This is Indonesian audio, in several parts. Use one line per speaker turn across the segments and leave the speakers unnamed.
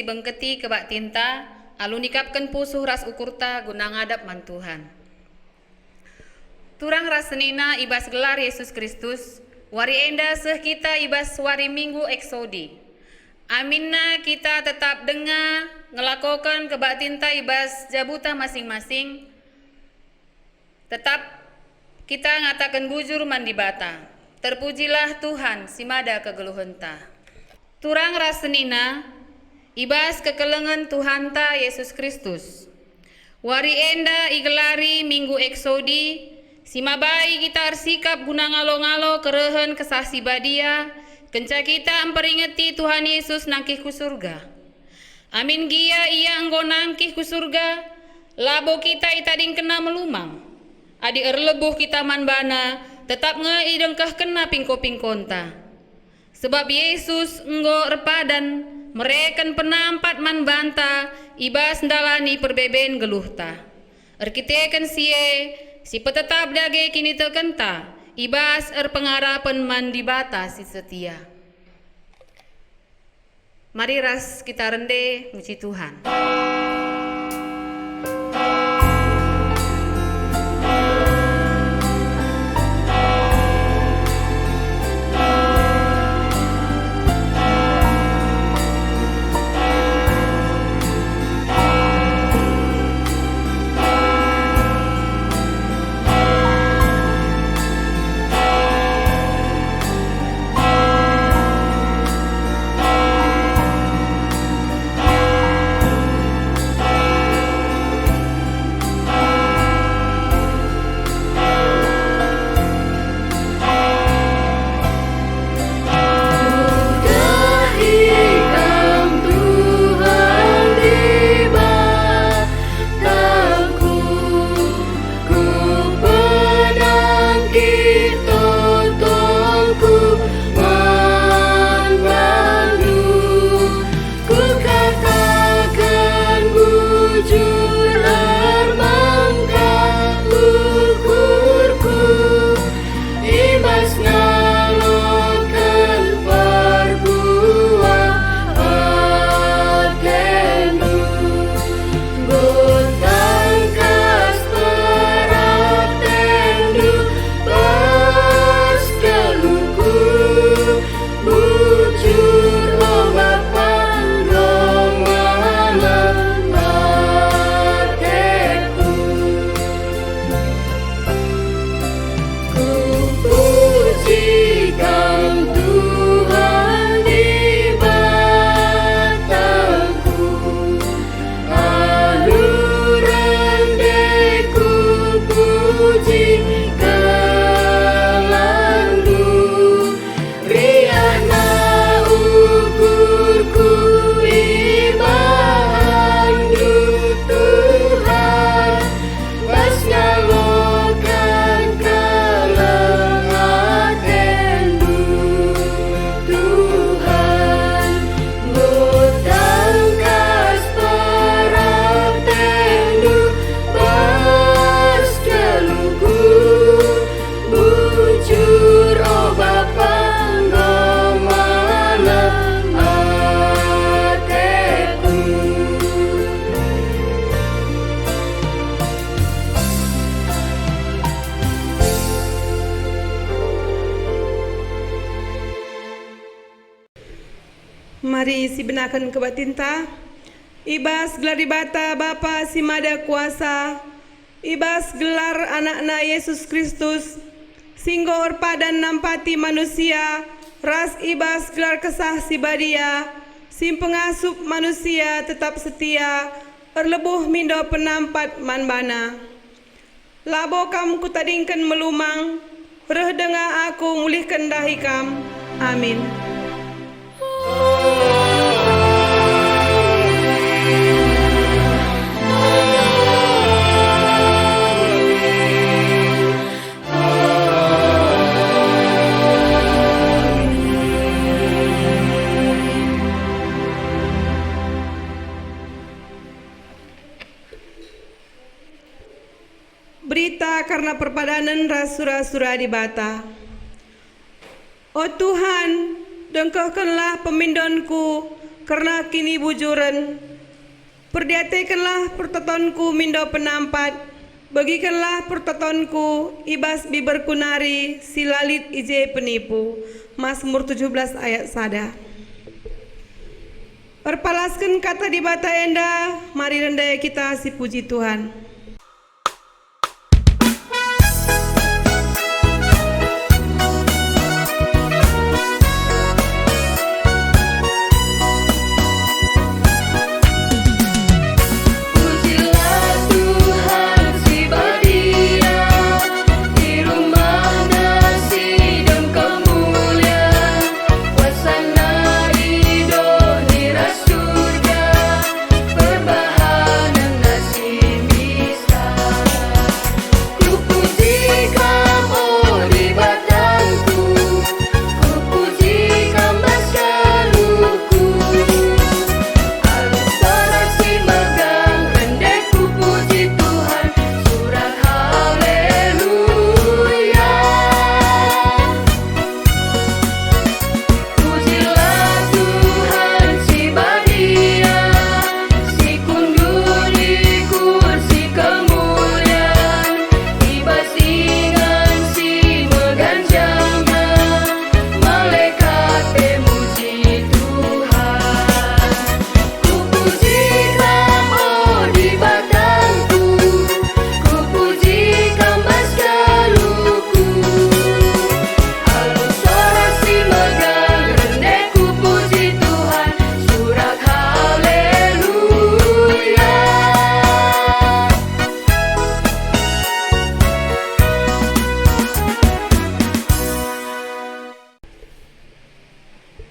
bengketi kebak tinta, alun ikapkan pusuh ras ukurta guna ngadap man Tuhan. Turang rasenina ibas gelar Yesus Kristus, wari enda seh kita ibas wari minggu eksodi. Aminna kita tetap dengar ngelakokan kebak tinta ibas jabuta masing-masing. Tetap kita ngatakan bujur mandi bata. Terpujilah Tuhan simada kegeluhenta. Turang rasenina ibas kekelengan Tuhanta Yesus Kristus. Wari enda igelari minggu eksodi, simabai kita arsikap guna ngalo-ngalo kerehen kesah sibadia, kenca kita memperingati Tuhan Yesus nangkih ku surga. Amin gia ia enggo nangkih ku surga, labo kita itading kena melumang. Adi erlebuh kita manbana, tetap ngeidengkah kena pingko-pingkonta. Sebab Yesus enggo repadan, mereken penampat man banta, ibas ndalani perbeben geluhta. Erkiteken sie, si petetap dage kini tekenta, ibas pengarapan man dibata si setia. Mari ras kita rende muji Tuhan.
Mari isi benakan kebak tinta. Ibas gelar dibata Bapa simada kuasa, ibas gelar anakna Yesus Kristus, singgo orpadan nampati manusia, ras ibas gelar kesah sibadia, sim pengasup manusia tetap setia, erlebuh mindo penampat manbana. Labo kam kutadingkan melumang, reh dengar aku mulihkan dahi kam. Amin. Berita karena perpadanan rasura-sura di bata. Oh Tuhan, dengkahkanlah pemindonku karena kini bujuran. Perdiatekanlah pertotonku mindo penampat, bagikanlah pertotonku ibas biber kunari silalit ije penipu. Mazmur 17 ayat 1. Perpalaskan kata di bata enda, mari rendaya kita si puji Tuhan.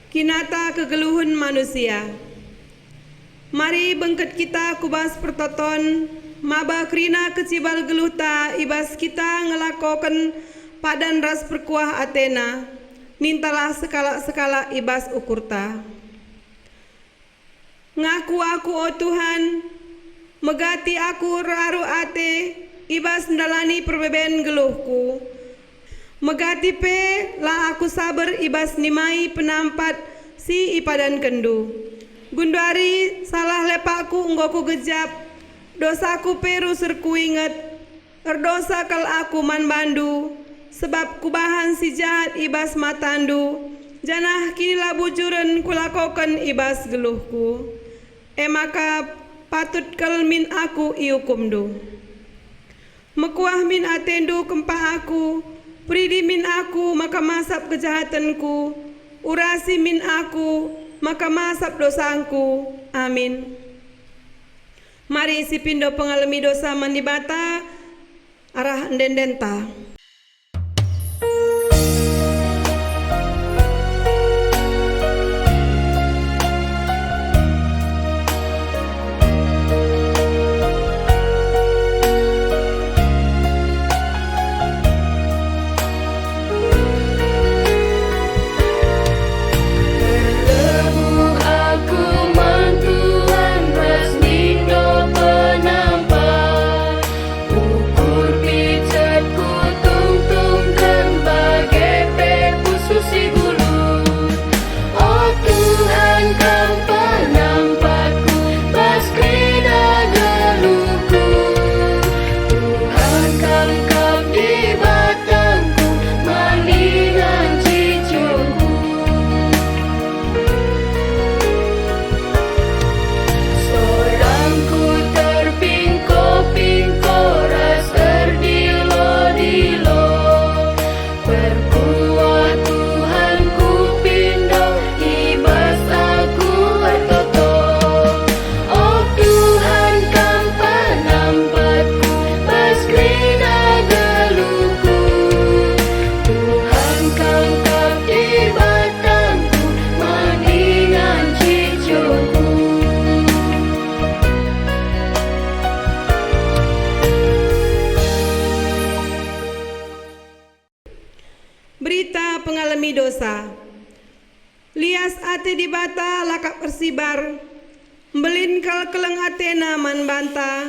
Kinata kegeluhun manusia. Mari bengket kita kubas pertoton, maba krina kecibal geluhta ibas kita ngelakokan padan ras perkuah Athena, nintalah sekala-sekala ibas ukurta. Ngaku aku o Tuhan, megati aku raru ate, ibas ndalani perbeben geluhku. Megati pe lah aku sabar ibas nimai penampat si ipadan kendu. Gundari salah lepakku nggoku gejap, dosaku peru serku inget, erdosa kal aku man bandu, sebab kubahan si jahat ibas matandu, janah kinilah bujuran kulakokan ibas geluhku. Maka patut kal min aku iukumdu. Mekuah min atendu kempah aku, pridi min aku maka masap kejahatanku, urasi min aku maka masap dosaku. Amin. Mari si pindo pengalami dosa mandibata arah endendenta. Berita pengalami dosa. Lias ate di bata lakap persibar, mbelin kal keleng Athena man banta,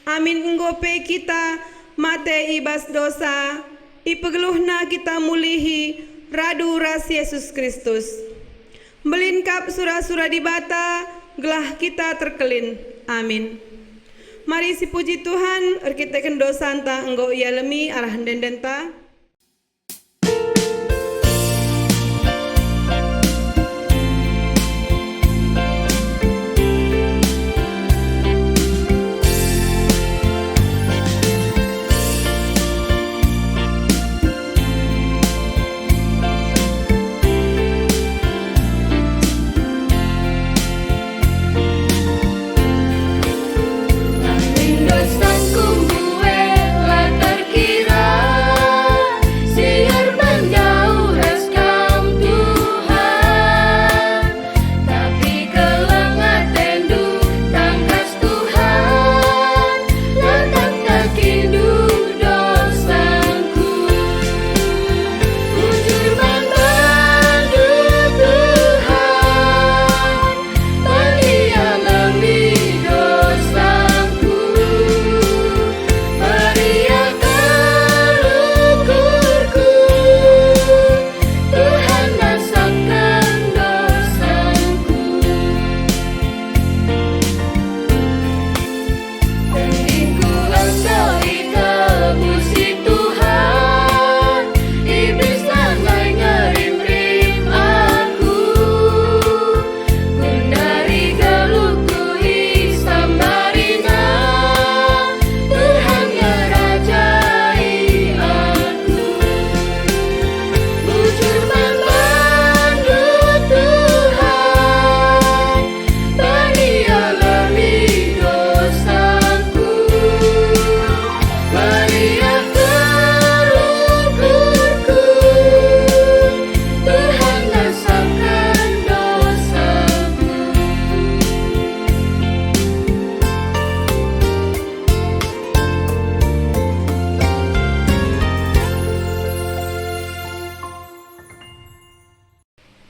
amin enggope kita mate ibas dosa, ipegeluhna kita mulihi radu ras Yesus Kristus. Belingkap surah-surah di bata, gelah kita terkelin. Amin. Mari si puji Tuhan, kita dosa anta enggo ia lemi arah dendenta.
Dosaku buwe la terkira,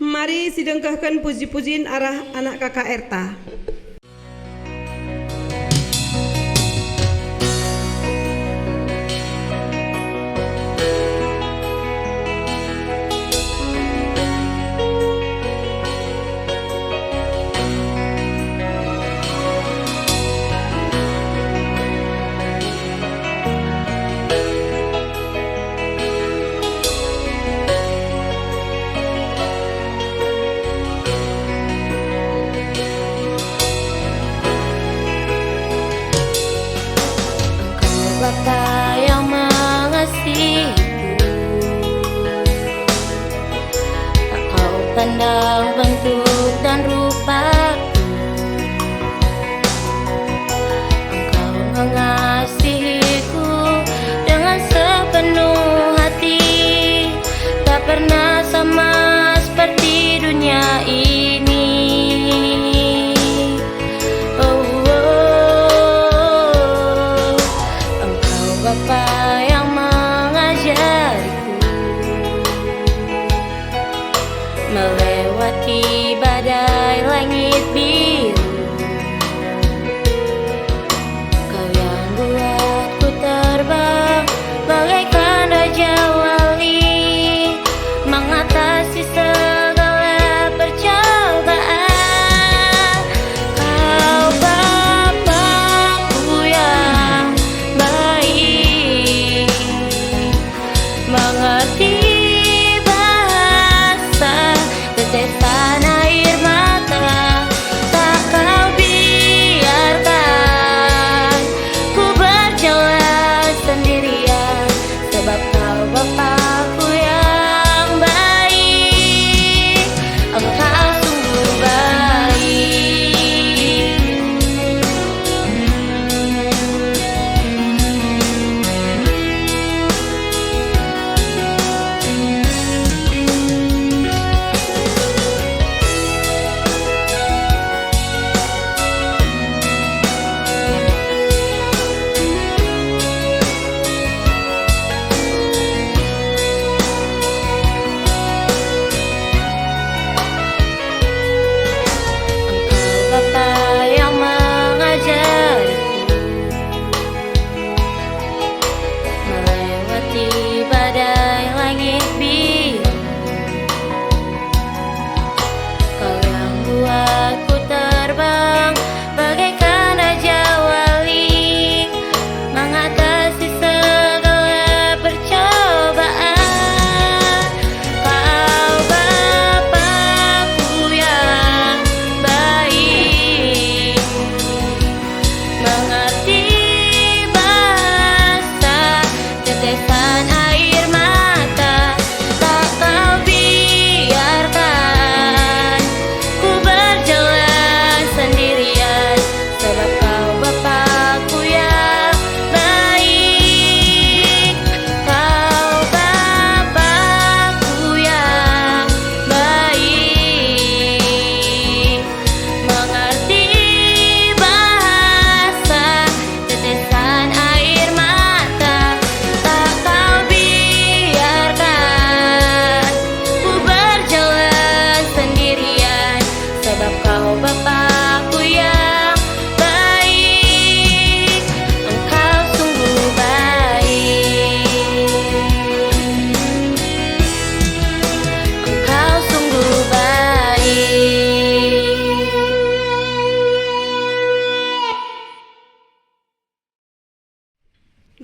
Mari sidengkahkan puji-pujiin arah anak kakak Erta.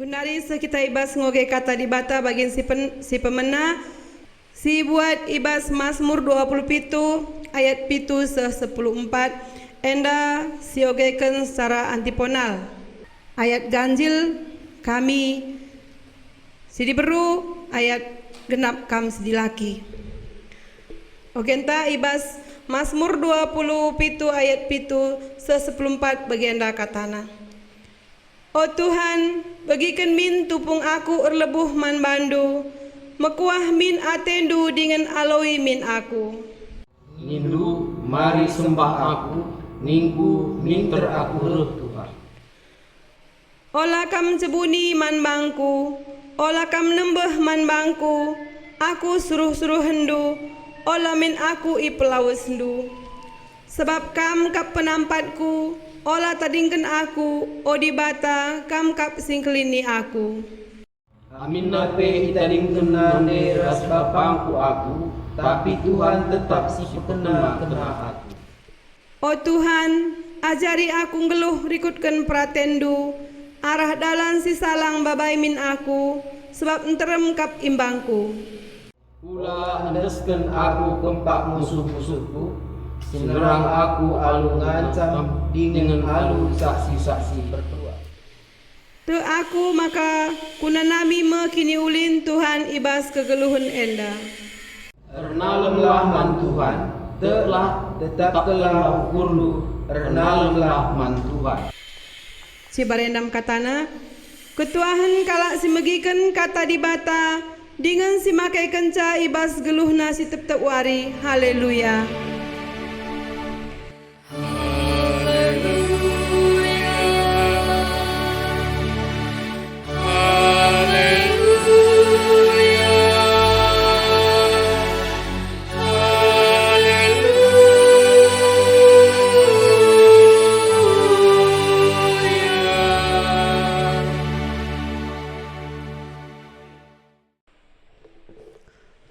Gunari sekita ibas ngoge kata di bata bagian si pemena si buat ibas Mazmur 27 ayat pitu 14 enda siogekan secara antiponal ayat ganjil kami sidi beru ayat genap kam sidi laki. Ogenta ibas Mazmur 27 ayat pitu 14 bagian katana. O Tuhan, bagikan min tupung aku erlebuh man bandu, mekuah min atendu dengan aloi min aku.
Nindu mari sembah aku, ningku ninter aku reh Tuhan.
Ola kam cebuni man bangku, ola kam nembeh man bangku, aku suruh-suruh hendu, ola min aku ipelawas hendu. Sebab kam kap penampatku, ola tadingken aku, o di bata kam kap singkelini aku.
Amin nape itadingken nande ras bapangku aku, tapi Tuhan tetap si kena aku.
O Tuhan, ajari aku ngeluh rikutkan pratendu, arah dalan si salang babai min aku, sebab enterem kap imbangku.
Pula endesken aku kempak musuh-musuhku, sinerang aku alu ngancam dengan alu saksi-saksi bertua.
Te aku maka kunanami me kini ulin Tuhan ibas kegeluhun enda.
Ernalemlah man Tuhan, telah tetap telah ukurlu, ernalemlah man Tuhan.
Cibarendam katana, ketuahan kalak si megiken kata di bata, dengan si makai kenca ibas geluhna si tep-tep wari, haleluya.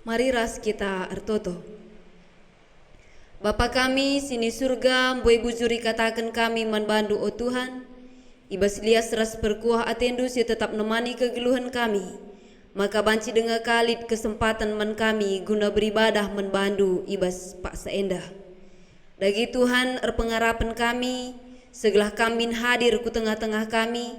Mari ras kita ertoto. Bapa kami sini surga, mboi bujuri katakan kami manbandu o Tuhan. Ibas lias ras perkuah atendu si tetap nemani kegeluhan kami. Maka banci dengar kalit kesempatan man kami guna beribadah manbandu ibas pak seendah. Dagi Tuhan erpengarapan kami, segelah kami hadir ku tengah-tengah kami,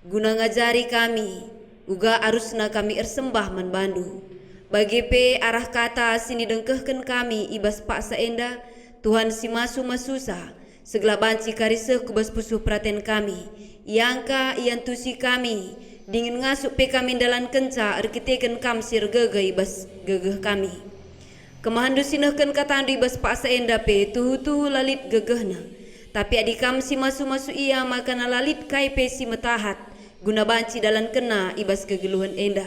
guna ngajari kami, uga arusna kami ersembah manbandu. Bagi pe arah kata sini dengkehken kami ibas pak saenda Tuhan si masu masusa segala banci kariseh kubas pusuh praten kami iangka ian tusi kami dingin ngasuk pe kami dalan kenca arkiteken kam sir gegeh ibas gegeh kami kemahandu sinehken katandu ibas pak saenda pe tuhu lalit gegehna tapi adi kam si masu ia makana lalit kai pe si metahat guna banci dalan kena ibas kegeluhan enda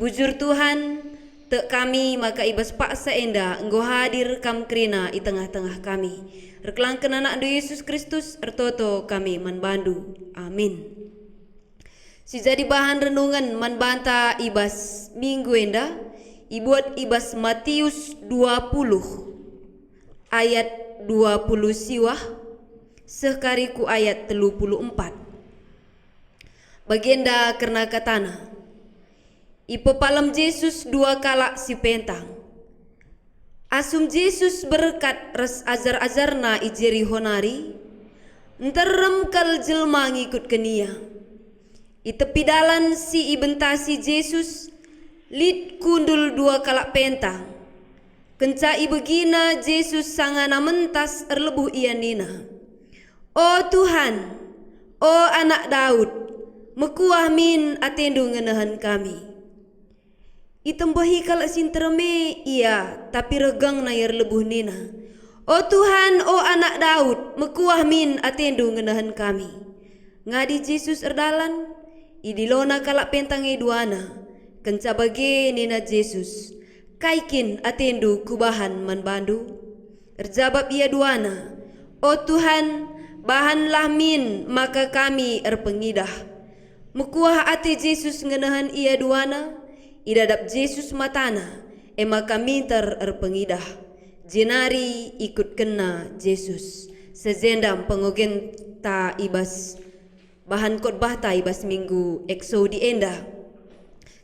bujur Tuhan tek kami maka ibas paksa enda engkau hadir kam krina di tengah-tengah kami. Reklangken anak Yesus Kristus ertoto kami manbandu. Amin. Si jadi bahan renungan manbanta ibas minggu enda ibuat ibas Matius 20 ayat 20 siwah sekariku ayat 34. Bagienda karena katana Ipepalam Yesus dua kalak si pentang. Asum Yesus berkat res ajar-ajarna ijeri honari. Nterem kal jelma ngikut kenia. Itepi dalan si ibentasi Yesus. Lid kundul dua kalak pentang. Kenca ibegina Yesus sangana mentas erlebuh ianina. O Tuhan, o anak Daud, mekuah min atendu ngenahan kami. Itembahi kalak sintereme iya tapi regang nayar lebuh nina. O Tuhan, o anak Daud, mekuah min atendu ngenahan kami. Ngadi Yesus erdalan, idilona kalak pentange duana, kenca bage nina Yesus, kaikin atendu kubahan manbandu. Erjabab ia duana, o Tuhan, bahanlah min maka kami erpengidah. Mekuah ate Yesus ngenahan ia duana, idadap Yesus matana, maka minter erpengidah. Jenari ikut kena Yesus. Sezendam pengogen ta ibas Bahan khotbah ta ibas minggu Eksodi enda.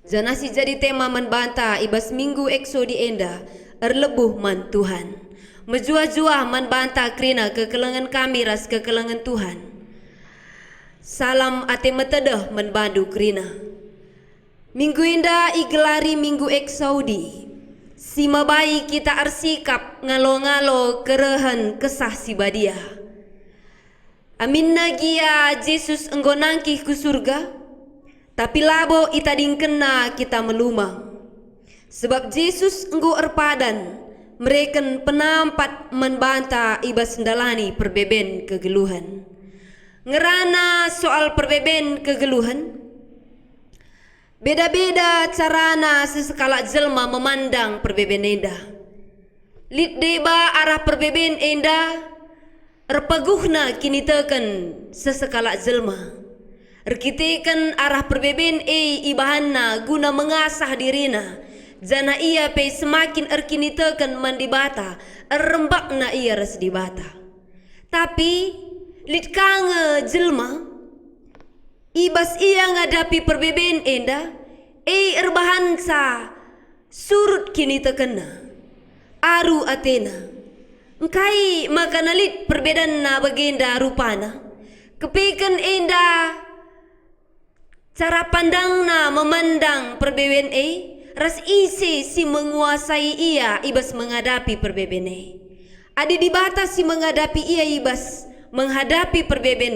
Janasi jadi tema membanta ibas minggu Eksodi enda erlebuh man Tuhan. Menjua-jua membanta krina kekelengan kami ras kekelengan Tuhan. Salam ate metedah membandu krina. Minggu indah igelari minggu Eksodi. Si mabai kita arsikap ngalo-ngalo kerehan kesah si badia. Amin nagia Yesus enggo nangkih ku surga. Tapi labo ita dingkena kita melumang. Sebab Yesus enggo erpadan. Mereken penampat membanta ibas ndalani perbeben kegeluhan. Ngerana soal perbeben kegeluhan. Beda-beda carana sesekala jelma memandang perbeben enda. Lid deba arah perbeben enda. Erpaguhna kini teken sesekala jelma. Erkitekan arah perbeben ibahanna guna mengasah dirina. Jana ia pe semakin erkini teken mandibata. Erembakna ia res dibata. Tapi lid kange jelma. Ibas ia ngadapi perbeben enda. Erbahansa surut kini tekena. Aru Athena. Engkai makanalit perbedaan na bagenda rupana. Kepikan enda cara pandang na memandang perbeben ras isi si menguasai ia ibas menghadapi perbeben Adi dibata si menghadapi ia ibas menghadapi perbeben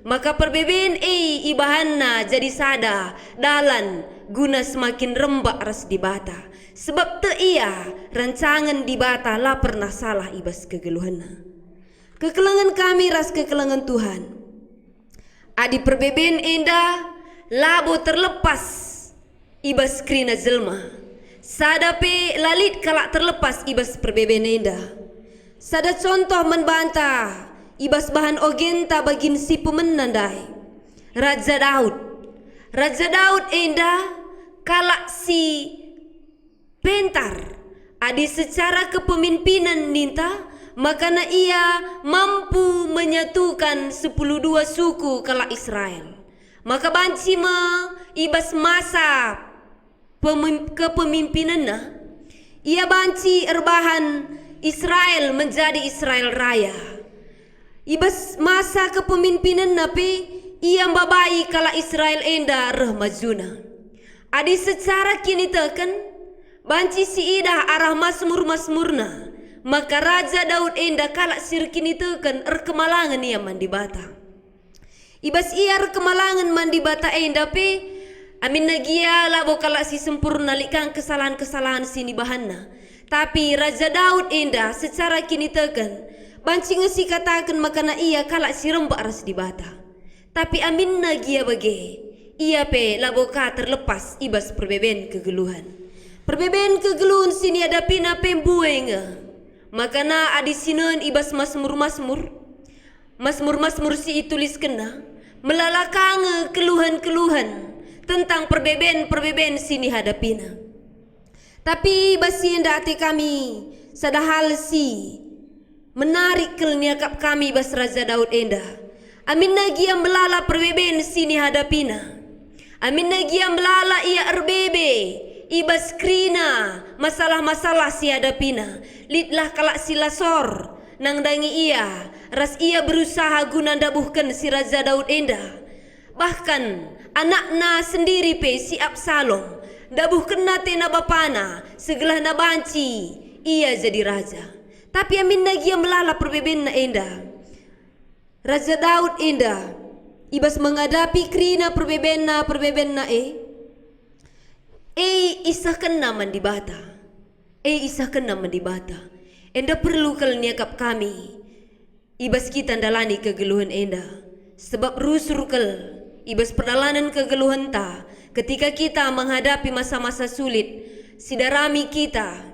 maka perbeben ibahanna jadi sada dalan guna semakin rembak ras dibata. Sebab te ia rancangan dibata lah pernah salah ibas kegeluhanna. Kekelengan kami ras kekelengan Tuhan. Adi perbeben enda labo terlepas ibas krina jelma. Sadape lalit kalak terlepas ibas perbeben enda. Sada contoh membanta ibas bahan ogenta bagin si pemenandai. Raja Daud. Raja Daud enda kalak si pentar. Adi secara kepemimpinan ninta. Makana ia mampu menyatukan 12 suku kalak Israel. Maka banci ibas masa kepemimpinannya. Ia banci erbahan Israel menjadi Israel Raya. Ibas masa kepemimpinan napi ia babai kalak Israel enda reh majuna. Adi secara kini teken banci si idah arah masmur-masmurna. Maka Raja Daud enda kalak sir kini teken erkemalangan ia mandibata. Ibas ia erkemalangan mandibata enda pe amin nagia labo kalak si sempurna likang kesalahan-kesalahan sini bahanna. Tapi Raja Daud enda secara kini teken banci ngesi katakan makana ia kalak si rembak ras dibata. Tapi amin nagia bage ia pe labo ka terlepas ibas perbeben kegeluhan. Perbeben kegeluhan sini ada pina pembuenga. Makana adi sineun ibas masmur-masmur si itulis kena melalakang keluhan-keluhan tentang perbeben sini hadapina. Tapi basi enda ati kami sadahal si menarik kelniakap kami bas Raja Daud enda. Amin nagia melala perbeben sini hadapina. Amin nagia melala ia erbebe ibas krina masalah-masalah si hadapina. Lidlah kalak silasor nang dangi ia ras ia berusaha guna dabuhkan si Raja Daud enda. Bahkan anakna sendiri pe si Absalom dabuhkan nate na bapana segelah na banci ia jadi raja. Tapi amin nagia melala perbeben na enda. Raja Daud enda ibas menghadapi krina perbeben na isah kena mandibata. Isah kena mandibata. Enda perlu kelniakap kami. Ibas kita ndalani kegeluhan enda. Sebab rusur kel ibas perdalanan kegeluhan ta. Ketika kita menghadapi masa-masa sulit. Sidarami kita.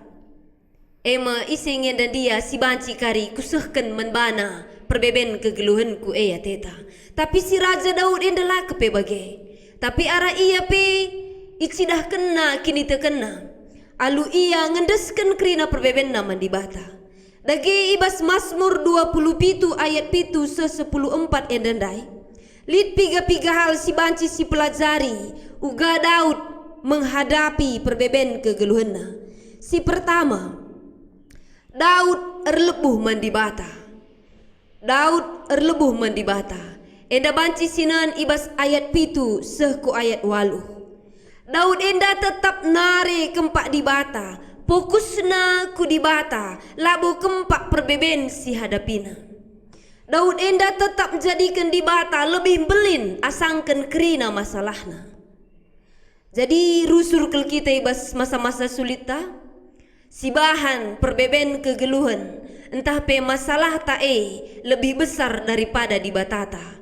Ema isingin dan dia si banci kari kusahkan menbana perbeben kegeluhan ku teta. Tapi si Raja Daud enda lah kepe bagai. Tapi arah ia pe icidah kena kini terkena. Alu ia ngendeskan krina perbeben naman dibata. Dagi ibas Mazmur 27 ayat 7 se 14 endandai. Lit piga-piga hal si banci si pelajari uga Daud menghadapi perbeben kegeluhanna. Si pertama, Daud erlebuh mandi bata. Daud erlebuh mandi bata. Enda banci sinan ibas ayat pitu sehku ayat waluh. Daud enda tetap nare kempak di bata. Fokusna ku di bata. Labu kempak perbeben si hadapina. Daud enda tetap jadikan di bata lebih belin asangkan kerina masalahna. Jadi rusur kel kita ibas masa-masa sulita. Si bahan perbeben kegeluhan entah pe masalah tae lebih besar daripada di batata.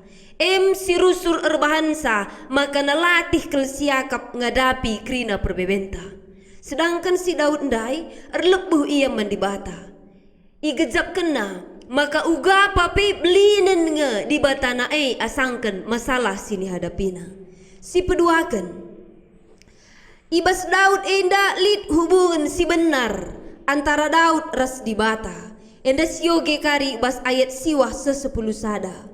Si rusur erbahansa maka nalatih kel siakap ngadapi krina perbebenta. Sedangkan si Daud ndai erlebuh ia mendibata. Igejap kena maka uga pape belinen nge di batana asangkan masalah sini hadapina. Si peduakan ibas Daud enda lit hubungan si benar antara Daud ras di bata. Enda sioge kari bas ayat siwah se-10 sada.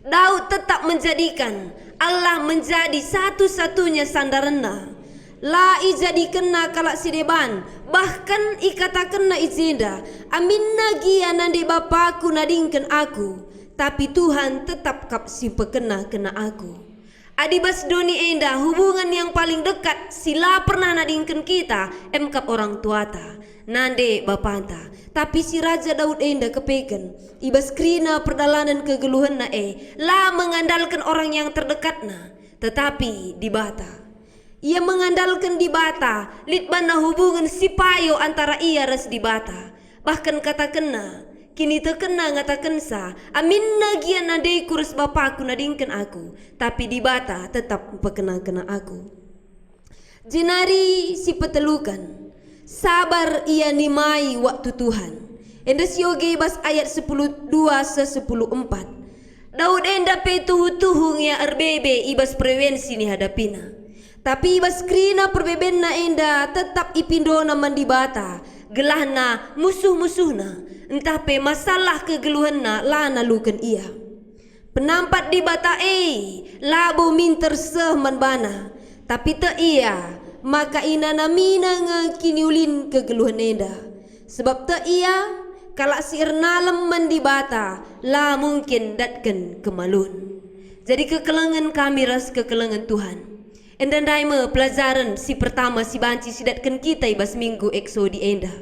Daud tetap menjadikan Allah menjadi satu-satunya sandaranna. La ijadikanna kalak sideban bahkan ikatakanna izenda aminna gia nande bapaku nadingkan aku tapi Tuhan tetap kap si pekena kena aku. Adibas doni enda hubungan yang paling dekat sila pernah nadingkan kita emkap orang tuata nande bapanta. Tapi si Raja Daud enda kepeken ibas krina perdalanan kegeluhanna la mengandalkan orang yang terdekatna tetapi di bata. Ia mengandalkan di bata litbana hubungan si payo antara ia ras di bata. Bahkan kata kena kini terkena ngatakan sa aminna gian nadei kurus bapaku nadingkan aku tapi di bata tetap pekena-kena aku. Jenari si petelukan sabar ia nimai waktu Tuhan. Enda sioge bas ayat 10:2 se-10:4. Daud enda pe tuhu-tuhung ya erbebe ibas prevensi ni hadapina. Tapi ibas krina perbebenna enda tetap ipindona mandibata. Gelahna musuh-musuhna entah pe masalah kegeluhanna la nalukan ia. Penampat di bata labo minter seh manbana tapi te ia maka ina namina ngakiniulin kegeluhan enda. Sebab te ia kalak si ernalem mandibata la mungkin datkan kemalun. Jadi kekelengan kami ras kekelengan Tuhan. Enda daima pelajaran si pertama si banci sidatkan kita ibas minggu eksodi enda.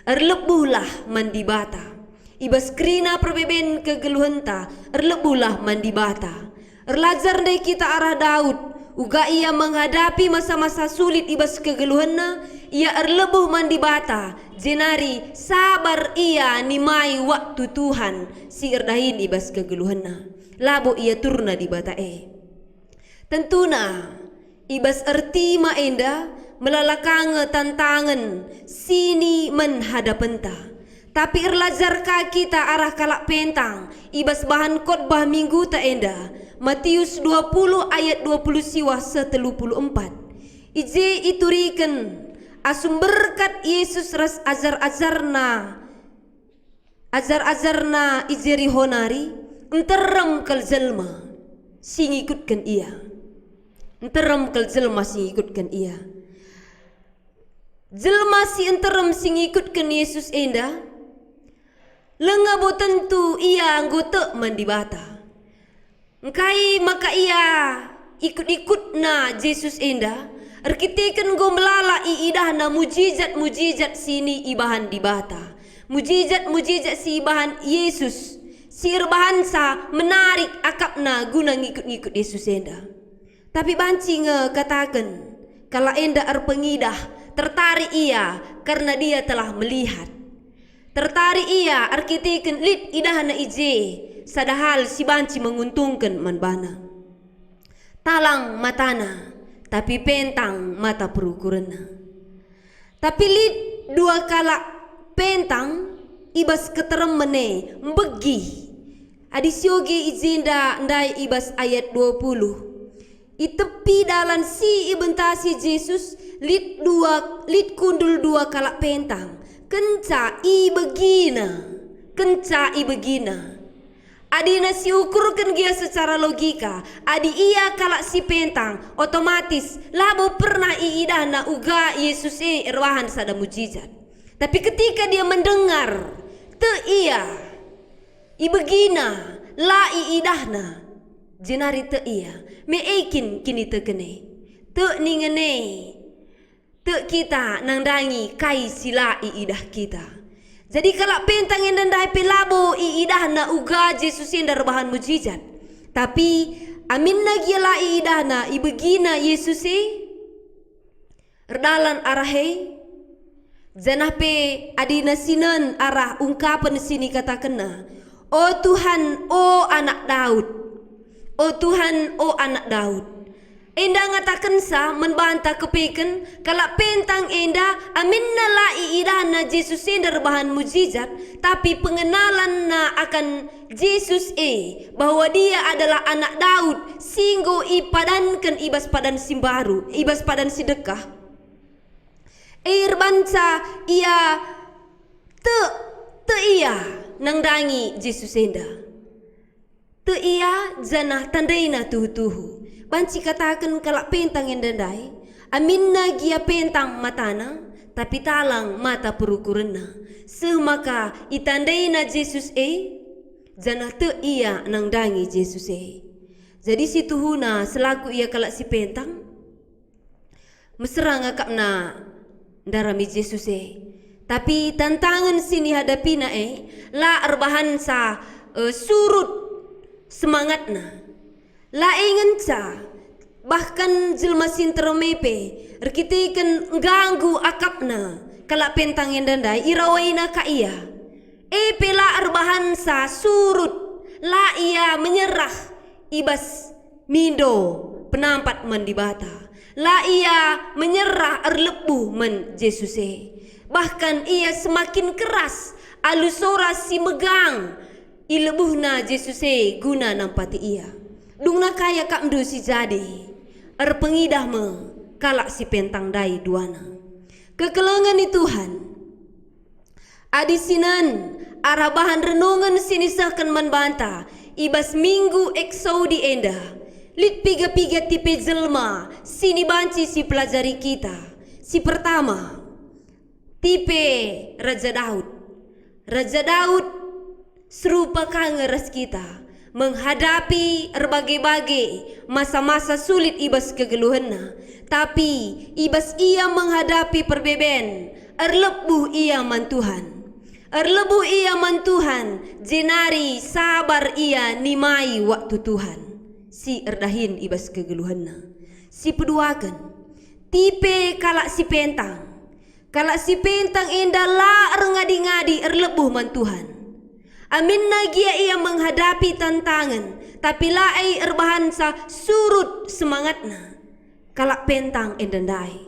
Erlebuhlah mandibata. Ibas krina perbeben kegeluhanta erlebuhlah mandibata. Erlajar dari kita arah Daud. Uga ia menghadapi masa-masa sulit ibas kegeluhanna. Ia erlebuh mandibata. Jenari sabar ia nimai waktu Tuhan. Si erdahin ibas kegeluhanna. Labo ia turna di bata Tentuna ibas erti maenda melalakang tantangan sini menhadapenta. Tapi erlajar ka kita arah kalak pentang ibas bahan khotbah minggu ta enda Matius 20 ayat 20 siwah se-34. Ije iturikan asum berkat Yesus ras ajar-ajarna ijeri honari enterem kal jelma sing ikutkan ia. Enterem kel jelma sing ikutkan ia. Jelma si enterem sing ikutkan Yesus enda lenga bo tentu ia anggota mandibata. Engkai maka ia ikut-ikut na Yesus enda arkitekan go melala iidahna mujizat-mujizat sini ibahan dibata. Mujizat-mujizat si ibahan Yesus si irbahansa menarik akapna guna ngikut-ngikut Yesus enda. Tapi banci katakan kalau enda erpengidah tertarik ia karena dia telah melihat. Tertarik ia arkiteken lit idahna ije sadahal si banci menguntungkan manbana. Talang matana tapi pentang mata perukuranna. Tapi lit dua kalak pentang ibas keterem mene mbegi. Adisioge izinda ndai ibas ayat 20. Itepi dalan si ibentasi Yesus lit kundul dua kalak pentang kenca i begina Adina si ukurkan dia secara logika. Adi ia kalak si pentang otomatis labo pernah iidahna uga Yesus erwahan sada mujizat. Tapi ketika dia mendengar te iya ibegina la iidahna jenari te iya meekin kini te kene te ningene te kita nangdangi kai sila iidah kita. Jadi kalau pentang yang nandai pelabo iidahna uga Yesus yang bahan mujizat. Tapi aminna gila iidahna ibegina Yesus erdalan arahe janape adina sinan arah ungkapan sini katakanna, "Oh Tuhan, oh anak Daud. Oh Tuhan, oh anak Daud." Enda ngatakan sa membantah kepeken kalau pentang enda aminna la iidahna Yesus enda bahan mujizat, tapi pengenalan na akan Yesus bahwa dia adalah anak Daud singgo ipadankan ibas padan simbaru, ibas padan sidekah. Banca ia te iya nangdangi Yesus enda. Te iya janah tandaina tuhu-tuhu. Banci katakan kalak pentang yang dandai, aminna gia pentang matana, tapi talang mata perukurena. Semaka itandaina Yesus janah te iya nangdangi Yesus Jadi si tuhuna selaku ia kalak si pentang, mesra ngakapna darami Yesus tapi tantangan sini hadapina la erbahan sa surut semangatna. La ingin ca bahkan jelma sinteromepe rkitekan ganggu akapna kalak pentang yang dandai irawaina ka iya pela erbahan sa surut la ia menyerah ibas mindo penampat mendibata. La ia menyerah erlepuh men Yesus bahkan ia semakin keras alusora si megang ilebuhna Yesus guna nampati ia. Dungna kaya kak mdu si jadi pengidah me kalak si pentang dai duana. Kekelengan ni Tuhan adisinan arabahan renungan sinisahkan membantah ibas minggu eksodi enda lit piga-piga tipe jelma sini banci si pelajari kita. Si pertama tipe Raja Daud. Raja Daud serupa kangeras kita menghadapi berbagai-bagai masa-masa sulit ibas kegeluhanna, tapi ibas ia menghadapi perbeben erlebuh ia man Tuhan. Erlebuh ia man Tuhan, jenari sabar ia nimai waktu Tuhan. Si erdahin ibas kegeluhanna. Si peduakan tipe kalak si pentang. Kalak si pentang indah la ngadi-ngadi erlebuh man Tuhan. Aminna gia ia menghadapi tantangan, tapi laai erbahan sa surut semangatna. Kalak pentang endandai.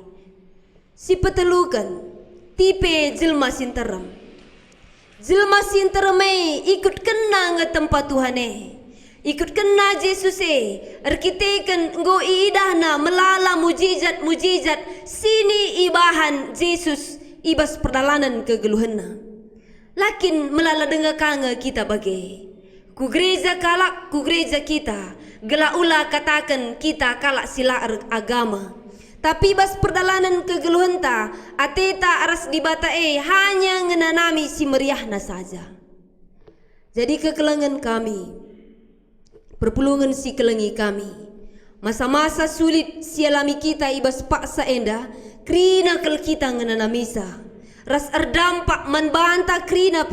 Si petelukan tipe jelma sinterem. Jelma sintereme ikut kena nge tempat Tuhan ikut kena Yesus erkitekan nggo idahna melala mujizat sini ibahan Yesus ibas perjalanan kegeluhanna. Lakin melala dengar kanga kita bagi ku gereja kalak ku gereja kita gela ula katakan kita kalak sila agama, tapi bas perjalanan kegeluhanta ateta aras dibata hanya ngenanami si meriahna saja. Jadi kekelengan kami perpulungan si kelengi kami masa-masa sulit sialami kita ibas paksa enda krina kel kita ngenanamisa ras erdampak membantah krina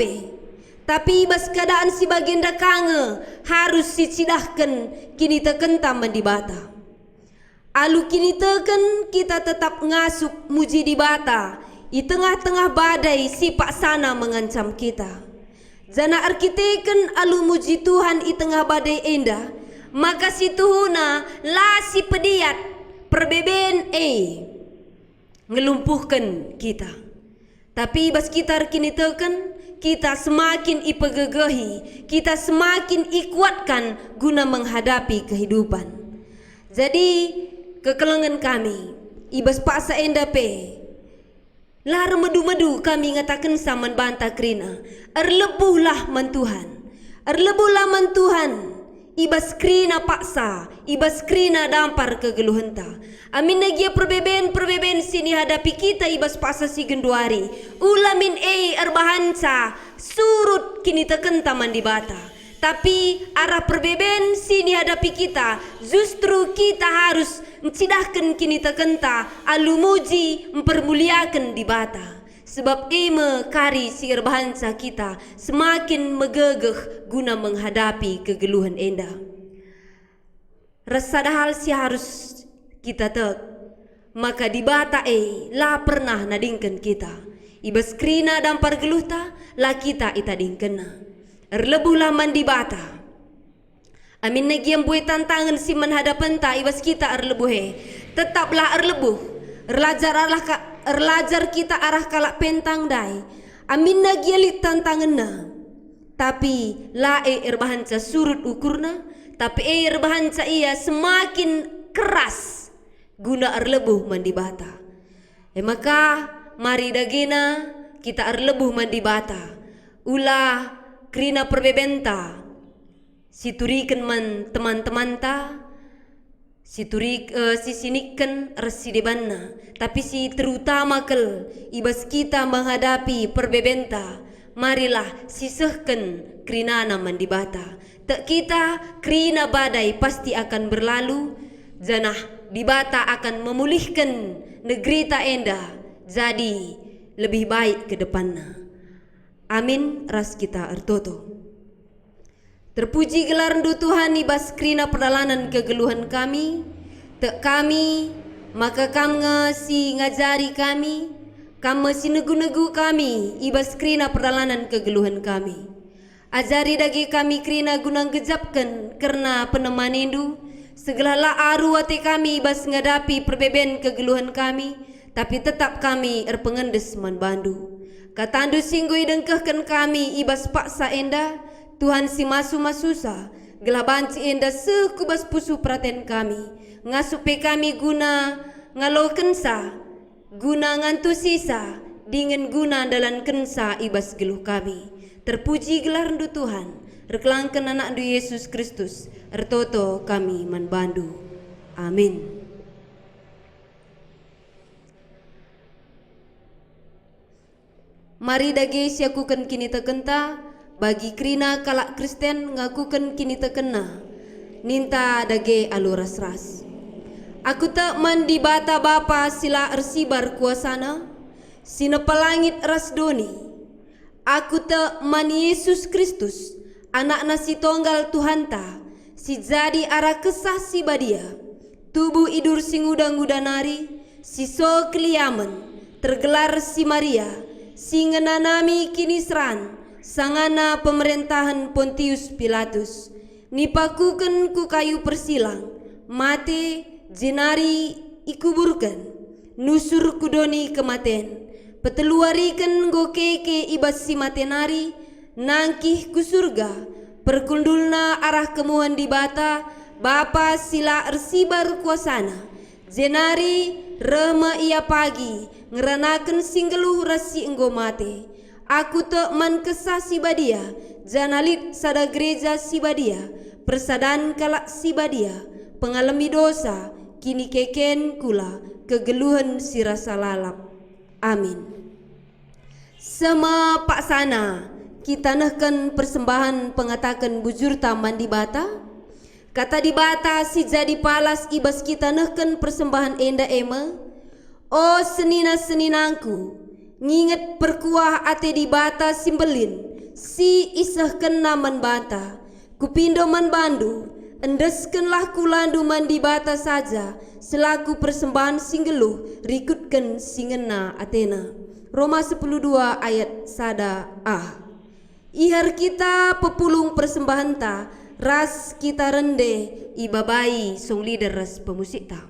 tapi ibas keadaan si bagenda kange harus sicidahkan kini tekentam mendibata. Alu kini teken kita tetap ngasup muji dibata di tengah-tengah badai si paksana mengancam kita. Jana arkiteken alu muji Tuhan di tengah badai endah, maka si tuhuna la si pediat perbeben ngelumpuhkan kita. Tapi bas kita kini teken kita semakin ipegegehi, kita semakin ikuatkan guna menghadapi kehidupan. Jadi kekelengan kami ibas paksa endape lar medu-medu kami ngatakan saman bantah krina erlebuhlah man Tuhan Erlebu laman Tuhan, ibas krina paksa, ibas krina dampar kegeluhenta. Amin nagia perbeben sini hadapi kita ibas paksa si genduari. Ulamin erbahansa surut kini tekenta mandi bata. Tapi arah perbeben sini hadapi kita, justru kita harus mencidahkan kini tekenta, alumuji mempermuliakan di bata. Sebab eme kari si erbahansa kita semakin megegeh guna menghadapi kegeluhan enda. Rasa hal si harus kita tek, maka di bata lah pernah nadingkan kita. Ibas krina dampar geluhta lah kita itadingkena. Erlebuh laman di bata. Amin nagiam buat tantangan si menhadapan ta ibas kita erlebuh. Tetaplah erlebuh. Erlajar kita arah kalak pentang dai. Amin nagialit tantanganna. Tapi lae erbahanca surut ukurna. Tapi erbahanca ia semakin keras guna erlebuh mandi bata. Maka mari dagina kita erlebuh mandi bata. Ulah krina perbebenta. Situriken man teman-teman ta. Si siniken resi debanna, tapi si terutama kel ibas kita menghadapi perbebenta, marilah sisehken krinana mandi bata. Tak kita krina badai pasti akan berlalu, janah di bata akan memulihkan negeri ta enda, jadi lebih baik ke depanna. Amin ras kita ertoto. Terpuji gelar ndu Tuhan ibas krina perjalanan kegeluhan kami. Tek kami, maka kam si ngajari kami. Kam si negu-negu kami ibas krina perjalanan kegeluhan kami. Ajari dagi kami krina gunang gejapkan karena peneman indu. Segala aru ate kami ibas ngadapi perbeben kegeluhan kami. Tapi tetap kami erpengendes manbandu. Katandu singgui dengkehkan kami ibas paksa enda. Tuhan si masu-masusa, gelah banci enda sekubas pusu praten kami, ngasupe kami guna ngalokensa, guna ngantu sisa, dingin guna dalam kensa ibas geluh kami. Terpuji gelar ndu Tuhan, rekelangkan anak ndu Yesus Kristus, ertoto kami manbandu. Amin. Mari dage siakukan kini tekenta. Bagi krina kalak Kristen ngakukan kini tekena ninta dage alu ras-ras. Aku tak mandi bata bapa sila ersibar kuasana sina pelangit ras doni. Aku tak mani Yesus Kristus anak nasi tonggal Tuhan ta si jadi arah kesah si badia tubuh idur sing udang-udanari si so keliaman tergelar si Maria si ngenanami kini seran sangana pemerintahan Pontius Pilatus nipakuken ku kayu persilang mate jenari ikuburkan nusur kudoni kematen peteluariken gokeke ibas si matenari nangkih ku surga perkundulna arah kemuhan di bata bapa sila ersibar kuasana jenari rema ia pagi ngeranaken singgeluh rasi enggo mate. Aku tak man kesah si badia, janalit sada gereja si badia, persadan kalak si badia, pengalami dosa, kini keken kula, kegeluhan si rasa lalap. Amin. Sama Pak Sana, kita nahkan persembahan pengatakan bujur taman di bata. Kata di bata si jadi palas ibas kita nahkan persembahan enda ema. Oh senina-seninangku. Nginget perkuah ate di bata simbelin si isahken naman bata kupindo man bandu endeskenlah kulandu man di bata saja selaku persembahan singgeluh rikutken singena Athena. Roma 10:2 ayat sada ah. Ihar kita pepulung persembahan ta ras kita rende ibabai song leader ras pemusik ta.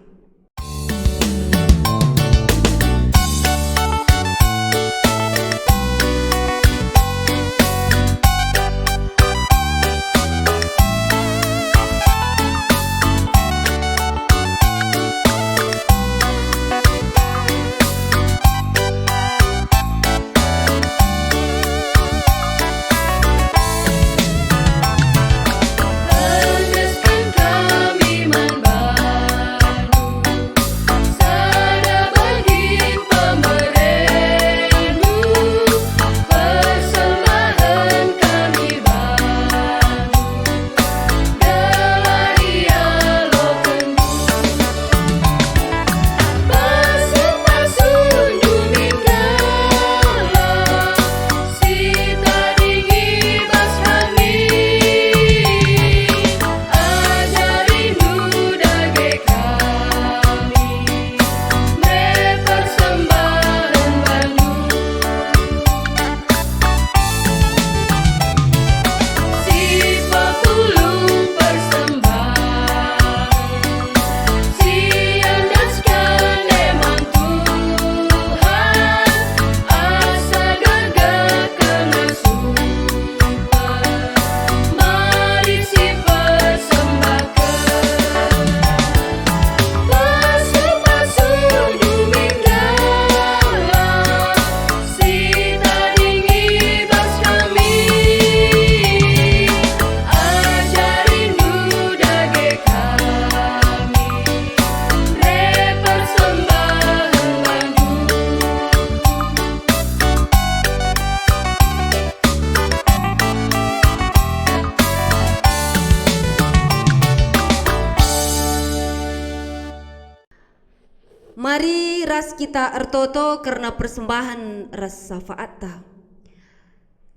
Mari ras kita ertoto karena persembahan ras syafaat.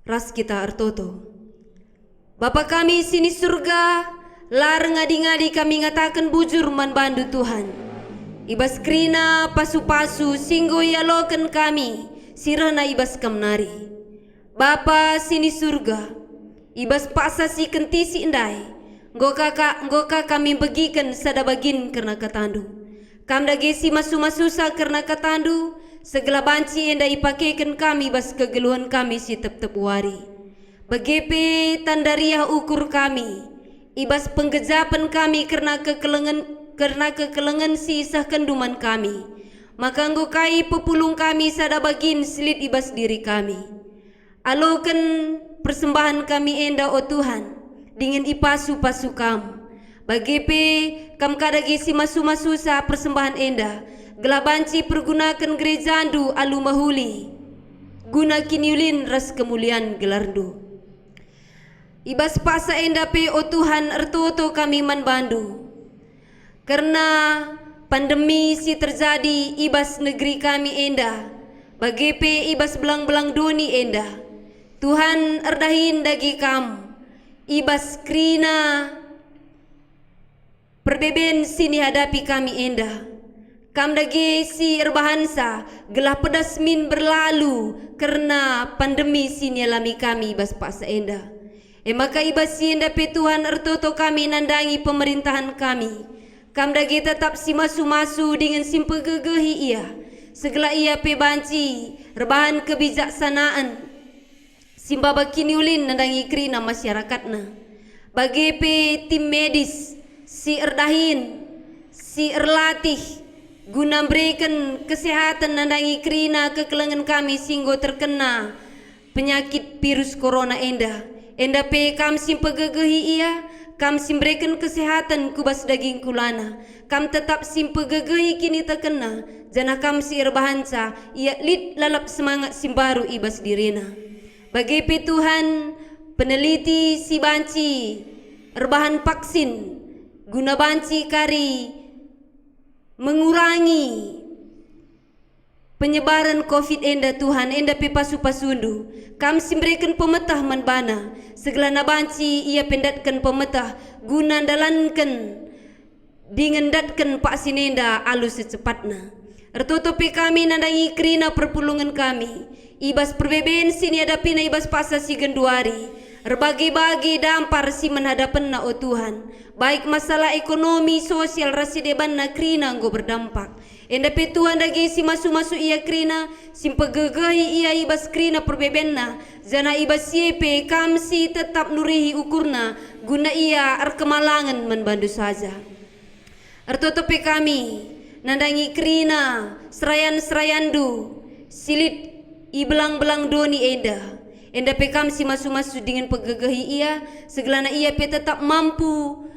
Ras kita ertoto. Bapa kami sini surga, lar ngadi-ngadi kami ngatakan bujur man bandu Tuhan. Ibas krina pasu-pasu singgo yaloken kami, sirana ibas kamnari. Bapa sini surga, ibas paksa si kentisi indai, ngoka kami bagikan sadabagin karena katandu. Kam dagesi masu-masusa karena katandu, segala banci enda ipakekan kami bas kegeluhan kami si tep-tep wari. Begepe tandariah ukur kami, ibas penggejapan kami karena kekelengan si isah kenduman kami. Maka nggokai pepulung kami sadabagin silit ibas diri kami. Alokan persembahan kami enda o Tuhan, dingin ipasu-pasu kam. Bagepe kam kadagesi masu-masusa persembahan enda, gelabanci pergunakan gerejandu alu mahuli, guna kiniulin ras kemuliaan gelardu. Ibas paksa enda pe o Tuhan ertoto kami man bandu. Karena pandemi si terjadi ibas negeri kami enda, bagepe ibas belang-belang doni enda. Tuhan erdahin dagi kam, ibas krina perbeben sini hadapi kami enda. Kam dagi si erbahansa gelah pedas min berlalu karena pandemi sini alami kami ibas paksa enda. Maka ibas si enda pe Tuhan ertoto kami nandangi pemerintahan kami. Kam dagi tetap si masu-masu dengan simpe gegehi ia. Segala ia pe banci rebahan kebijaksanaan. Simbaba kiniulin nandangi krina masyarakatna. Bagi pe tim medis si erdahin, si erlatih guna berikan kesehatan nandangi krina kekelengan kami singgo terkena penyakit virus corona enda. Enda pe kam simpe gegehi ia, kam simberikan kesehatan kubas daging kulana. Kam tetap simpe gegehi kini terkena, jana kam si erbahansa ia lid lalap semangat simbaru ibas dirina. Bagi pe Tuhan peneliti si banci erbahan vaksin guna banci kari mengurangi penyebaran COVID enda Tuhan enda pe pasu-pasundu. Kam simberikan pemetah manbana segala banci ia pendatkan pemetah guna dalankan dingendatkan vaksin enda alus secepatna. Ertutupi kami nandangi krina perpulungan kami. Ibas perbeben sini hadapina ibas pasa si genduari. Erbagi-bagi dampar si menhadapanna o Tuhan. Baik masalah ekonomi, sosial, rasideban na krina nggo berdampak. Enda pe Tuhan dagi si masu-masu ia krina, simpe gegehi ia ibas krina perbebenna. Jana ibas siepe kam si tetap nurihi ukurna, guna ia erkemalangan menbandu saja. Ertutupi kami nandangi krina serayan-serayandu silit ibelang-belang doni enda pe kam si masu-masu dengan pegegehi ia segelana ia pe tetap mampu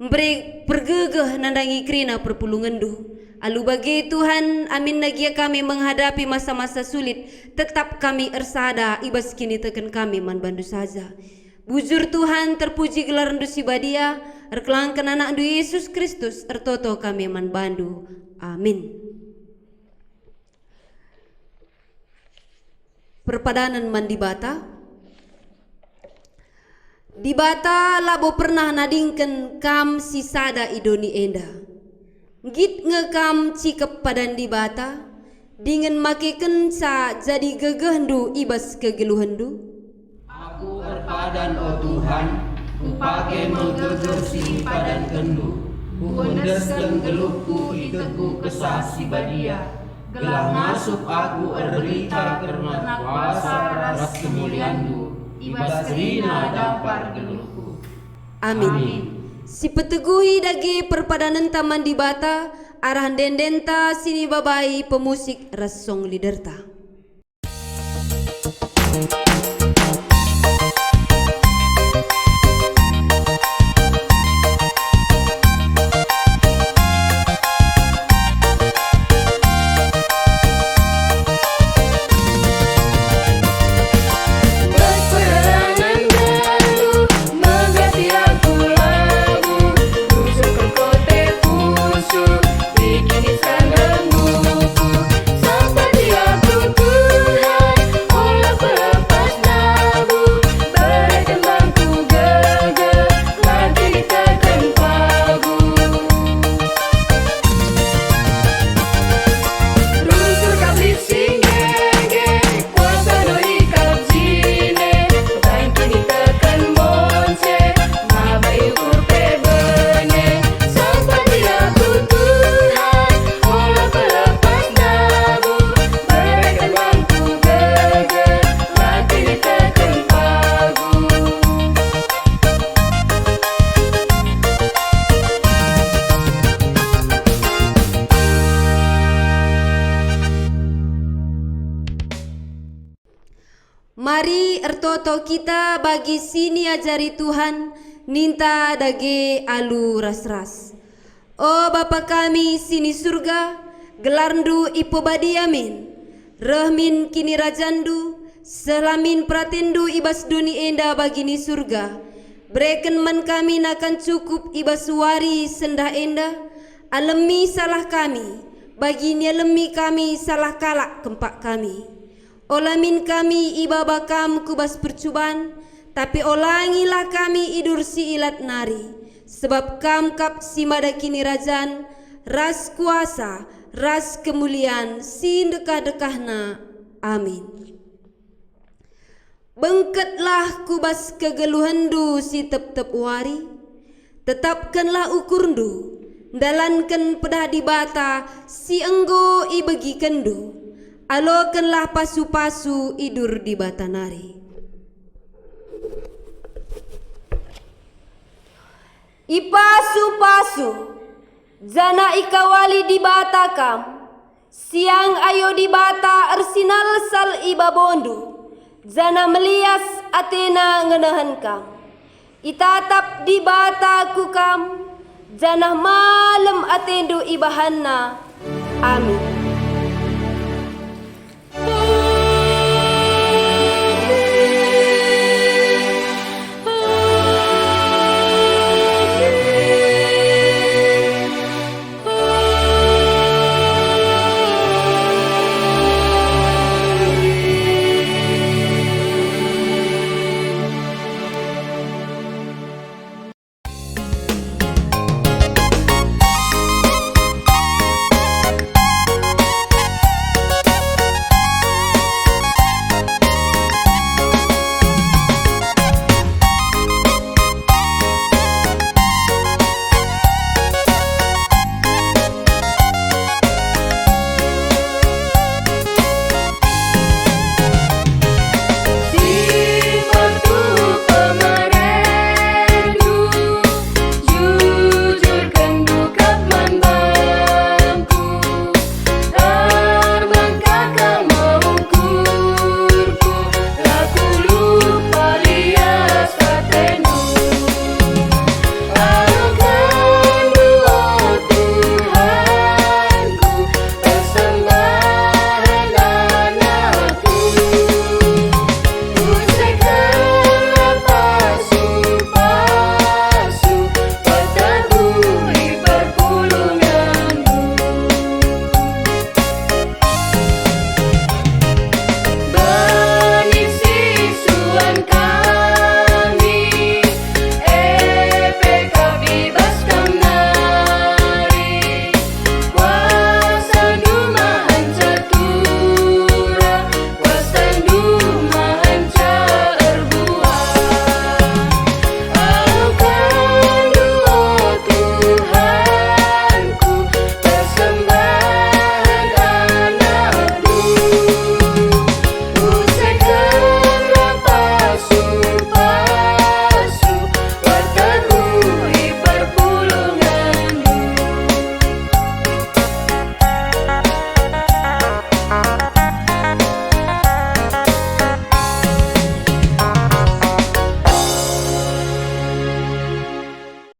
memberi pergegeh nandangi krina perpulungandu. Alu bagi Tuhan amin nagia kami menghadapi masa-masa sulit, tetap kami ersada ibas kini teken kami man bandu saja. Bujur Tuhan terpuji gelar ndu sibadia, erkelangkan anak ndu Yesus Kristus ertoto kami man bandu. Amin. Perpadanan mandibata. Dibata labo pernah nadingken kam sisada idoni enda. Git ngekam cikep padan dibata dengan makeken sa jadi gegehendu ibas kegeluhendu.
Aku erpadan o Tuhan, kupake menggegesi padan kendu. Ku endesken geluhku iteku kesah si badia. Gelah masuk aku erberita karena kuasa ras kemuliaanmu. Ibas rina dampar geluhku.
Amin. Si peteguhi dagi perpadanan taman dibata arahan dendenta sini babai pemusik ras song liderta.
Berperangan baru mengganti aku lagu, tusuk kote pusu bikin istana.
ertoto kita bagi sini ajari Tuhan ninta dage alu ras-ras. O Bapa kami sini surga, gelarndu ipo badiamin, rahmin kini rajandu, selamin pratendu ibas duni enda bagini surga. Breken man kami nakan cukup ibas wari sendah enda, alemi salah kami, baginya lemi kami salah kalak kempak kami. Olamin kami iba bakam kubas percubaan, tapi olangilah kami idur si ilat nari. Sebab kam kap si mada kini rajan, ras kuasa, ras kemuliaan, si dekah-dekahna. Amin. Bengketlah kubas kegeluhandu si tep-tep wari, tetapkanlah ukurndu, dalankan pedah di bata si enggo ibegi kendu. Alokanlah pasu-pasu idur di bata nari. Ipasu-pasu jana ikawali di bata kam, siang ayo di bata arsinal sal iba bondu, jana melias Athena ngenahan kam. Itatap di bata ku kam, jana malam atendu ibahanna. Amin.